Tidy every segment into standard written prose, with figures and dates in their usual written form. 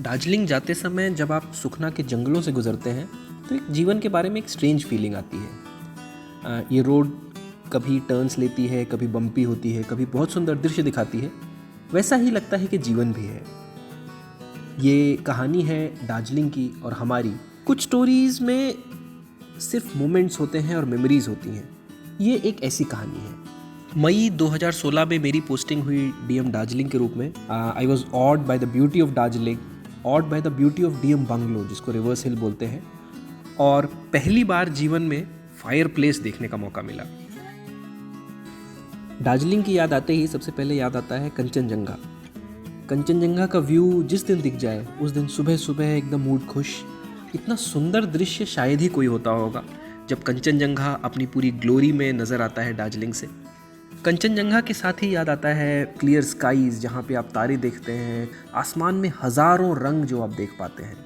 दार्जिलिंग जाते समय जब आप सुखना के जंगलों से गुजरते हैं तो एक जीवन के बारे में एक स्ट्रेंज फीलिंग आती है। ये रोड कभी टर्न्स लेती है, कभी बम्पी होती है, कभी बहुत सुंदर दृश्य दिखाती है। वैसा ही लगता है कि जीवन भी है। ये कहानी है दार्जिलिंग की और हमारी। कुछ स्टोरीज़ में सिर्फ मोमेंट्स होते हैं और मेमोरीज होती हैं। ये एक ऐसी कहानी है। मई 2016 में मेरी पोस्टिंग हुई डीएम दार्जिलिंग के रूप में। I was odd by the beauty of Darjeeling, odd by the beauty of DM bungalow, जिसको रिवर्स हिल बोलते हैं। और पहली बार जीवन में फायर प्लेस देखने का मौका मिला। दार्जिलिंग की याद आते ही सबसे पहले याद आता है कंचनजंगा। कंचनजंगा का व्यू जिस दिन दिख जाए उस दिन सुबह सुबह एकदम मूड खुश। इतना सुंदर दृश्य शायद ही कोई होता होगा जब कंचनजंगा अपनी पूरी ग्लोरी में नज़र आता है दार्जिलिंग से। कंचनजंगा के साथ ही याद आता है क्लियर स्काईज, जहाँ पे आप तारे देखते हैं, आसमान में हज़ारों रंग जो आप देख पाते हैं।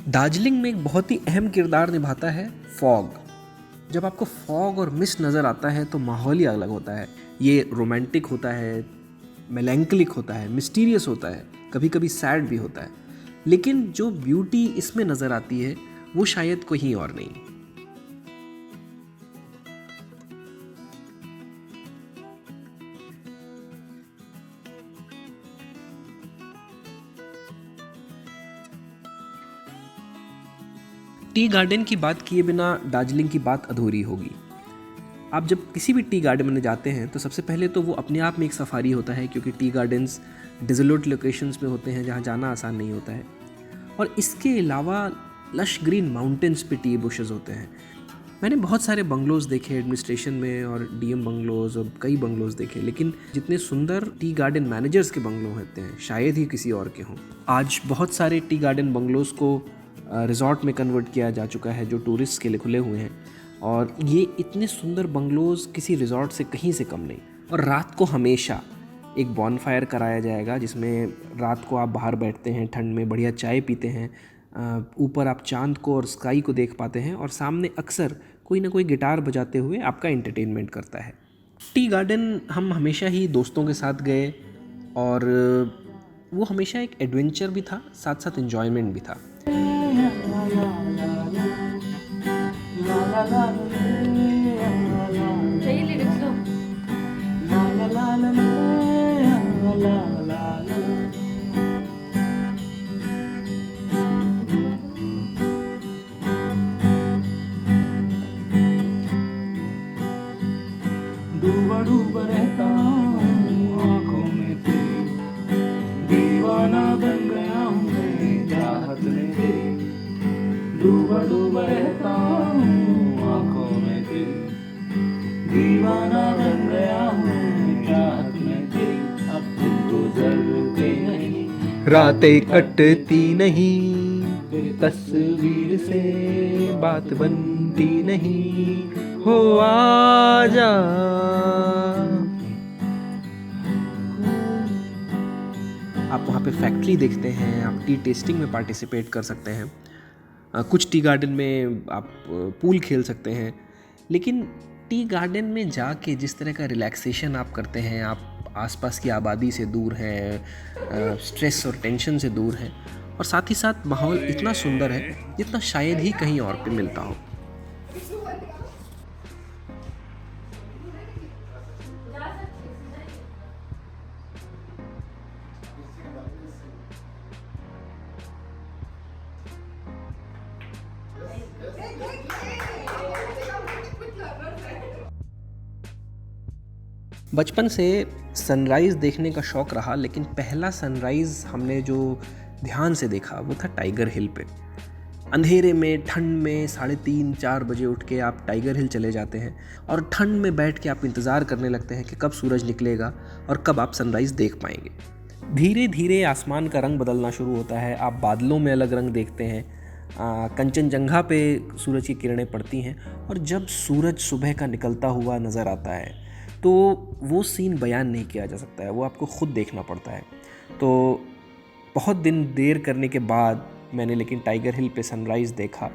दार्जिलिंग में एक बहुत ही अहम किरदार निभाता है फॉग। जब आपको फॉग और मिस्ट नज़र आता है तो माहौल ही अलग होता है। ये रोमांटिक होता है, मेलैंकलिक होता है, मिस्टीरियस होता है, कभी कभी सैड भी होता है। लेकिन जो ब्यूटी इसमें नज़र आती है वो शायद कहीं और नहीं। टी गार्डन की बात किए बिना दार्जिलिंग की बात अधूरी होगी। आप जब किसी भी टी गार्डन में जाते हैं तो सबसे पहले तो वो अपने आप में एक सफारी होता है, क्योंकि टी गार्डन्स डिसोलेट लोकेशंस में होते हैं जहाँ जाना आसान नहीं होता है। और इसके अलावा लश ग्रीन माउंटेन्स पे टी बुशेस होते हैं। मैंने बहुत सारे बंगलोज देखे एडमिनिस्ट्रेशन में और डीएम बंगलोज और कई बंगलोज देखे, लेकिन जितने सुंदर टी गार्डन मैनेजर्स के बंगलो होते हैं शायद ही किसी और के हों। आज बहुत सारे टी गार्डन बंगलोज को रिजॉर्ट में कन्वर्ट किया जा चुका है जो टूरिस्ट के लिए खुले हुए हैं। और ये इतने सुंदर बंगलोज किसी रिजॉर्ट से कहीं से कम नहीं। और रात को हमेशा एक बॉनफायर कराया जाएगा जिसमें रात को आप बाहर बैठते हैं, ठंड में बढ़िया चाय पीते हैं, ऊपर आप चांद को और स्काई को देख पाते हैं, और सामने अक्सर कोई ना कोई गिटार बजाते हुए आपका एंटरटेनमेंट करता है। टी गार्डन हम हमेशा ही दोस्तों के साथ गए और वो हमेशा एक एडवेंचर भी था, साथ साथ एन्जॉयमेंट भी था। डूबा डूबा रहता हूँ आँखों में तेरी, दीवाना बन गया हूँ मैं चाहत में तेरी। डूबा डूबा रहता हूँ आँखों में तेरी, दीवाना बन गया हूँ चाहत में तेरी। अब दिन गुजरते नहीं, रातें कटती नहीं, तेरी तस्वीर से बात बनती नहीं, हो आजा। आप वहाँ पे फैक्ट्री देखते हैं, आप टी टेस्टिंग में पार्टिसिपेट कर सकते हैं, कुछ टी गार्डन में आप पूल खेल सकते हैं। लेकिन टी गार्डन में जाके जिस तरह का रिलैक्सेशन आप करते हैं, आप आसपास की आबादी से दूर हैं, स्ट्रेस और टेंशन से दूर हैं, और साथ ही साथ माहौल इतना सुंदर है जितना शायद ही कहीं और पे मिलता हो। बचपन से सनराइज़ देखने का शौक़ रहा, लेकिन पहला सनराइज़ हमने जो ध्यान से देखा वो था टाइगर हिल पे। अंधेरे में, ठंड में 3:30-4 बजे उठ के आप टाइगर हिल चले जाते हैं और ठंड में बैठ के आप इंतज़ार करने लगते हैं कि कब सूरज निकलेगा और कब आप सनराइज़ देख पाएंगे। धीरे धीरे आसमान का रंग बदलना शुरू होता है, आप बादलों में अलग रंग देखते हैं, कंचनजंगा पे सूरज की किरणें पड़ती हैं, और जब सूरज सुबह का निकलता हुआ नज़र आता है तो वो सीन बयान नहीं किया जा सकता है, वो आपको ख़ुद देखना पड़ता है। तो बहुत दिन देर करने के बाद मैंने लेकिन टाइगर हिल पे सनराइज़ देखा,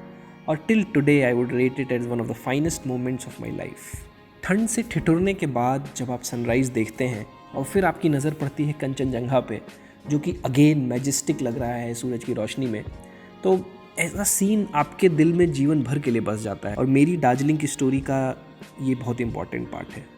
और till today I would rate it as one of the finest moments of my life. ठंड से ठिठुरने के बाद जब आप सनराइज़ देखते हैं और फिर आपकी नज़र पड़ती है कंचनजंगा पे, जो कि अगेन मैजेस्टिक लग रहा है सूरज की रोशनी में। तो ऐसा सीन आपके दिल में जीवन भर के लिए बस जाता है, और मेरी दार्जिलिंग की स्टोरी का ये बहुत इम्पॉर्टेंट पार्ट है।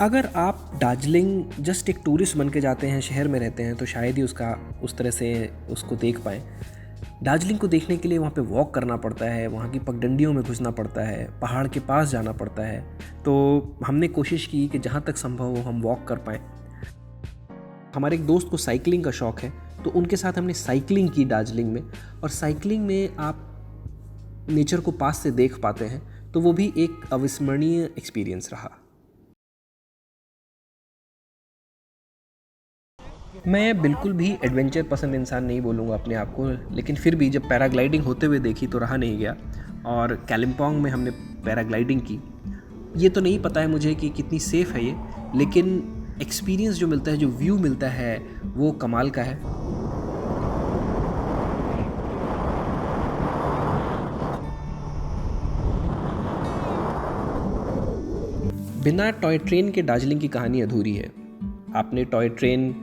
अगर आप दार्जिलिंग जस्ट एक टूरिस्ट बन के जाते हैं, शहर में रहते हैं, तो शायद ही उसका उस तरह से उसको देख पाएँ। दार्जिलिंग को देखने के लिए वहाँ पे वॉक करना पड़ता है, वहाँ की पगडंडियों में घुसना पड़ता है, पहाड़ के पास जाना पड़ता है। तो हमने कोशिश की कि जहाँ तक संभव हो हम वॉक कर पाएँ। हमारे एक दोस्त को साइकिलिंग का शौक़ है, तो उनके साथ हमने साइकिलिंग की दार्जिलिंग में। और साइकिलिंग में आप नेचर को पास से देख पाते हैं, तो वो भी एक अविस्मरणीय एक्सपीरियंस रहा। मैं बिल्कुल भी एडवेंचर पसंद इंसान नहीं बोलूँगा अपने आप को, लेकिन फिर भी जब पैराग्लाइडिंग होते हुए देखी तो रहा नहीं गया। और कालिम्पोंग में हमने पैराग्लाइडिंग की। ये तो नहीं पता है मुझे कि कितनी सेफ़ है ये, लेकिन एक्सपीरियंस जो मिलता है, जो व्यू मिलता है, वो कमाल का है। बिना टॉय ट्रेन के दार्जिलिंग की कहानी अधूरी है। आपने टॉय ट्रेन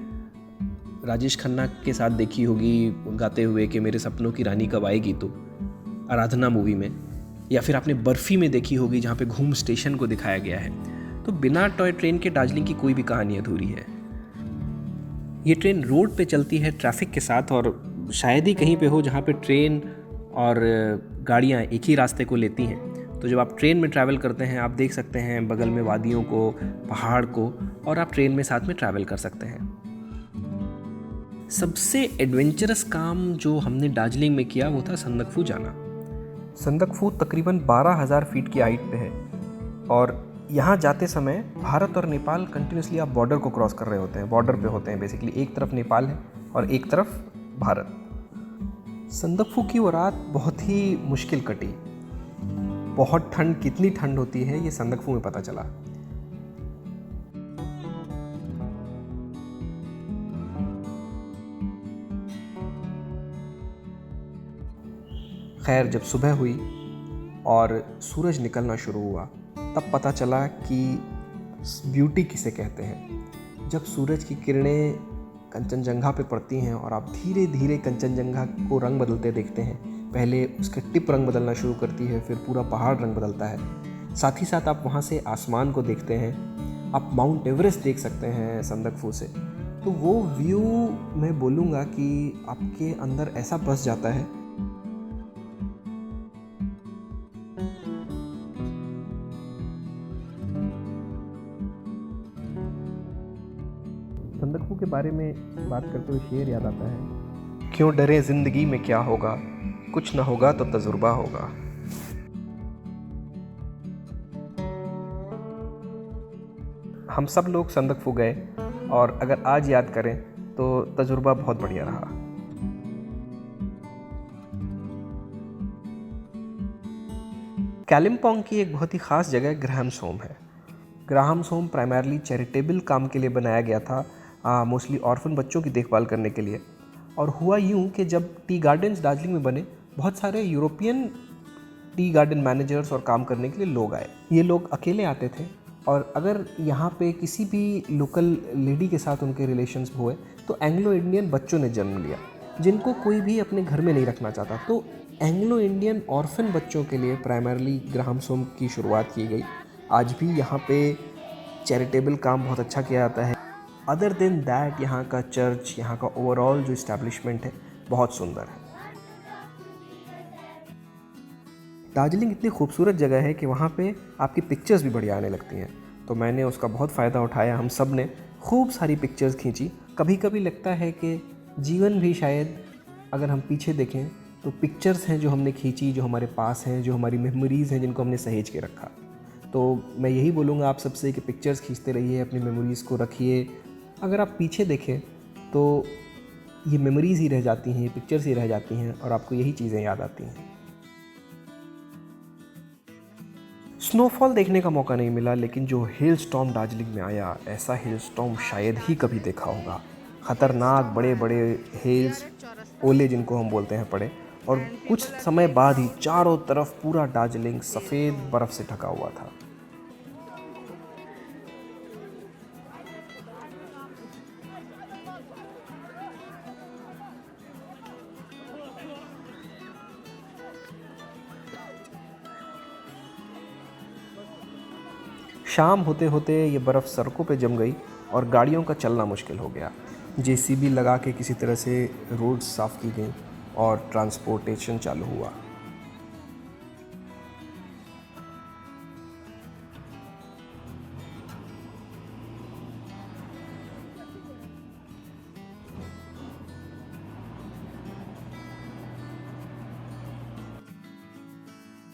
राजेश खन्ना के साथ देखी होगी गाते हुए कि मेरे सपनों की रानी कब आएगी, तो आराधना मूवी में, या फिर आपने बर्फ़ी में देखी होगी जहाँ पे घूम स्टेशन को दिखाया गया है। तो बिना टॉय ट्रेन के दार्जिलिंग की कोई भी कहानी अधूरी है। ये ट्रेन रोड पे चलती है ट्रैफिक के साथ, और शायद ही कहीं पे हो जहाँ पे ट्रेन और गाड़ियाँ एक ही रास्ते को लेती हैं। तो जब आप ट्रेन में ट्रैवल करते हैं, आप देख सकते हैं बगल में वादियों को, पहाड़ को, और आप ट्रेन में साथ में ट्रैवल कर सकते हैं। सबसे एडवेंचरस काम जो हमने दार्जिलिंग में किया वो था संदकफू जाना। संदकफू तकरीबन 12,000 फीट की हाइट पे है, और यहाँ जाते समय भारत और नेपाल कंटिन्यूसली आप बॉर्डर को क्रॉस कर रहे होते हैं, बॉर्डर पे होते हैं बेसिकली। एक तरफ नेपाल है और एक तरफ भारत। संदकफू की वो रात बहुत ही मुश्किल कटी। बहुत ठंड, कितनी ठंड होती है ये संदकफू में पता चला। खैर, जब सुबह हुई और सूरज निकलना शुरू हुआ, तब पता चला कि ब्यूटी किसे कहते हैं। जब सूरज की किरणें कंचनजंगा पे पड़ती हैं और आप धीरे धीरे कंचनजंगा को रंग बदलते देखते हैं। पहले उसके टिप रंग बदलना शुरू करती है, फिर पूरा पहाड़ रंग बदलता है। साथ ही साथ आप वहाँ से आसमान को देखते हैं। आप माउंट एवरेस्ट देख सकते हैं संदकफू से। तो वो व्यू मैं बोलूँगा कि आपके अंदर ऐसा बस जाता है। संदकफू के बारे में बात करते हुए शेर याद आता है, क्यों डरे जिंदगी में क्या होगा, कुछ ना होगा तो तजुर्बा होगा। हम सब लोग संदकफू गए, और अगर आज याद करें तो तजुर्बा बहुत बढ़िया रहा। कालिम्पोंग की एक बहुत ही ख़ास जगह ग्राहम्स होम है। ग्राहम्स होम प्राइमरली चैरिटेबल काम के लिए बनाया गया था, मोस्टली ऑर्फन बच्चों की देखभाल करने के लिए। और हुआ यूँ कि जब टी गार्डन्स दार्जिलिंग में बने, बहुत सारे यूरोपियन टी गार्डन मैनेजर्स और काम करने के लिए लोग आए। ये लोग अकेले आते थे, और अगर यहाँ पे किसी भी लोकल लेडी के साथ उनके रिलेशंस हुए तो एंग्लो इंडियन बच्चों ने जन्म लिया, जिनको कोई भी अपने घर में नहीं रखना चाहता। तो एंग्लो इंडियन ऑर्फन बच्चों के लिए प्राइमरली ग्राहम्स होम की शुरुआत की गई। आज भी यहाँ पे चैरिटेबल काम बहुत अच्छा किया जाता है। अदर देन दैट, यहाँ का चर्च, यहाँ का ओवरऑल जो इस्टेब्लिशमेंट है, बहुत सुंदर है। दार्जिलिंग इतनी खूबसूरत जगह है कि वहाँ पे आपकी पिक्चर्स भी बढ़िया आने लगती हैं। तो मैंने उसका बहुत फ़ायदा उठाया। हम सब ने खूब सारी पिक्चर्स खींची। कभी कभी लगता है कि जीवन भी शायद अगर हम पीछे देखें तो पिक्चर्स हैं जो हमने खींची, जो हमारे पास हैं, जो हमारी मेमोरीज़ हैं, जिनको हमने सहेज के रखा। तो मैं यही बोलूँगा आप सबसे कि पिक्चर्स खींचते रहिए, अपनी मेमोरीज़ को रखिए। अगर आप पीछे देखें तो ये मेमोरीज़ ही रह जाती हैं, ये पिक्चर्स ही रह जाती हैं, और आपको यही चीज़ें याद आती हैं। स्नोफॉल देखने का मौका नहीं मिला, लेकिन जो हेल स्टॉर्म दार्जिलिंग में आया, ऐसा हेल स्टॉर्म शायद ही कभी देखा होगा। ख़तरनाक बड़े बड़े हेल्स ओले जिनको हम बोलते हैं पड़े, और कुछ समय बाद ही चारों तरफ पूरा दार्जिलिंग सफ़ेद बर्फ़ से ढका हुआ था। शाम होते होते ये बर्फ़ सड़कों पे जम गई और गाड़ियों का चलना मुश्किल हो गया। जेसीबी लगा के किसी तरह से रोड साफ़ की गई और ट्रांसपोर्टेशन चालू हुआ।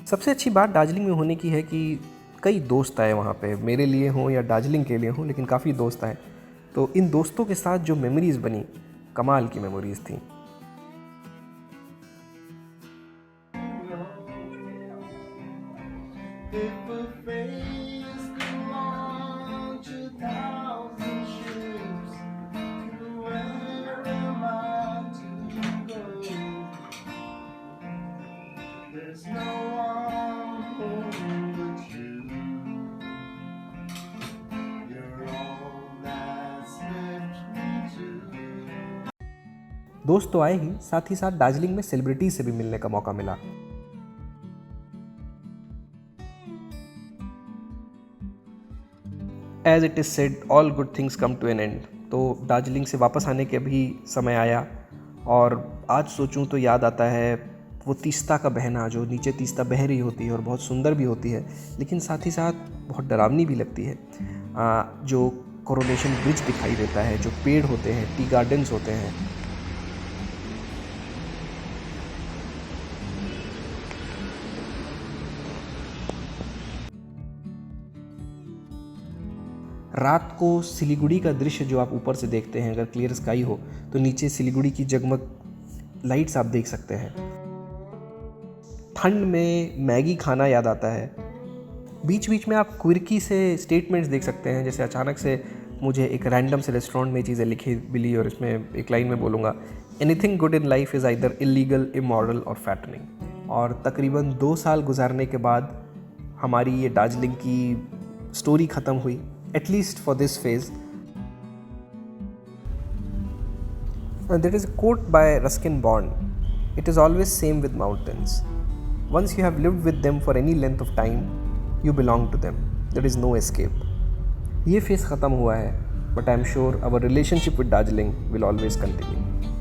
सबसे अच्छी बात दार्जिलिंग में होने की है कि कई दोस्त आए वहाँ पे, मेरे लिए हों या दार्जिलिंग के लिए हों, लेकिन काफ़ी दोस्त आए। तो इन दोस्तों के साथ जो मेमोरीज़ बनी, कमाल की मेमोरीज़ थी। If a face could launch 1,000 ships, where am I to go? There's no one home but you. You're all that's left me to. दोस्त तो आए ही, साथ ही साथ दार्जिलिंग में सेलिब्रिटीज़ से भी मिलने का मौका मिला। As it is said, all good things come to an end. तो दार्जिलिंग से वापस आने के भी समय आया, और आज सोचूं तो याद आता है वो तीस्ता का बहना, जो नीचे तीस्ता बह रही होती है और बहुत सुंदर भी होती है, लेकिन साथ ही साथ बहुत डरावनी भी लगती है। जो कोरोनेशन ब्रिज दिखाई देता है, जो पेड़ होते हैं, टी गार्डन्स होते हैं, रात को सिलीगुड़ी का दृश्य जो आप ऊपर से देखते हैं, अगर क्लियर स्काई हो तो नीचे सिलीगुड़ी की जगमग लाइट्स आप देख सकते हैं। ठंड में मैगी खाना याद आता है। बीच बीच में आप क्विर्की से स्टेटमेंट्स देख सकते हैं, जैसे अचानक से मुझे एक रैंडम से रेस्टोरेंट में चीज़ें लिखी मिली और इसमें एक लाइन में बोलूँगा, anything good in life is either illegal, immoral और फैटनिंग। और तकरीबन 2 साल गुजारने के बाद हमारी ये दार्जिलिंग की स्टोरी ख़त्म हुई, at least for this phase. There is a quote by Ruskin Bond. It is always same with mountains. Once you have lived with them for any length of time, you belong to them. There is no escape. ये phase ख़त्म हुआ है, but I am sure our relationship with Darjeeling will always continue.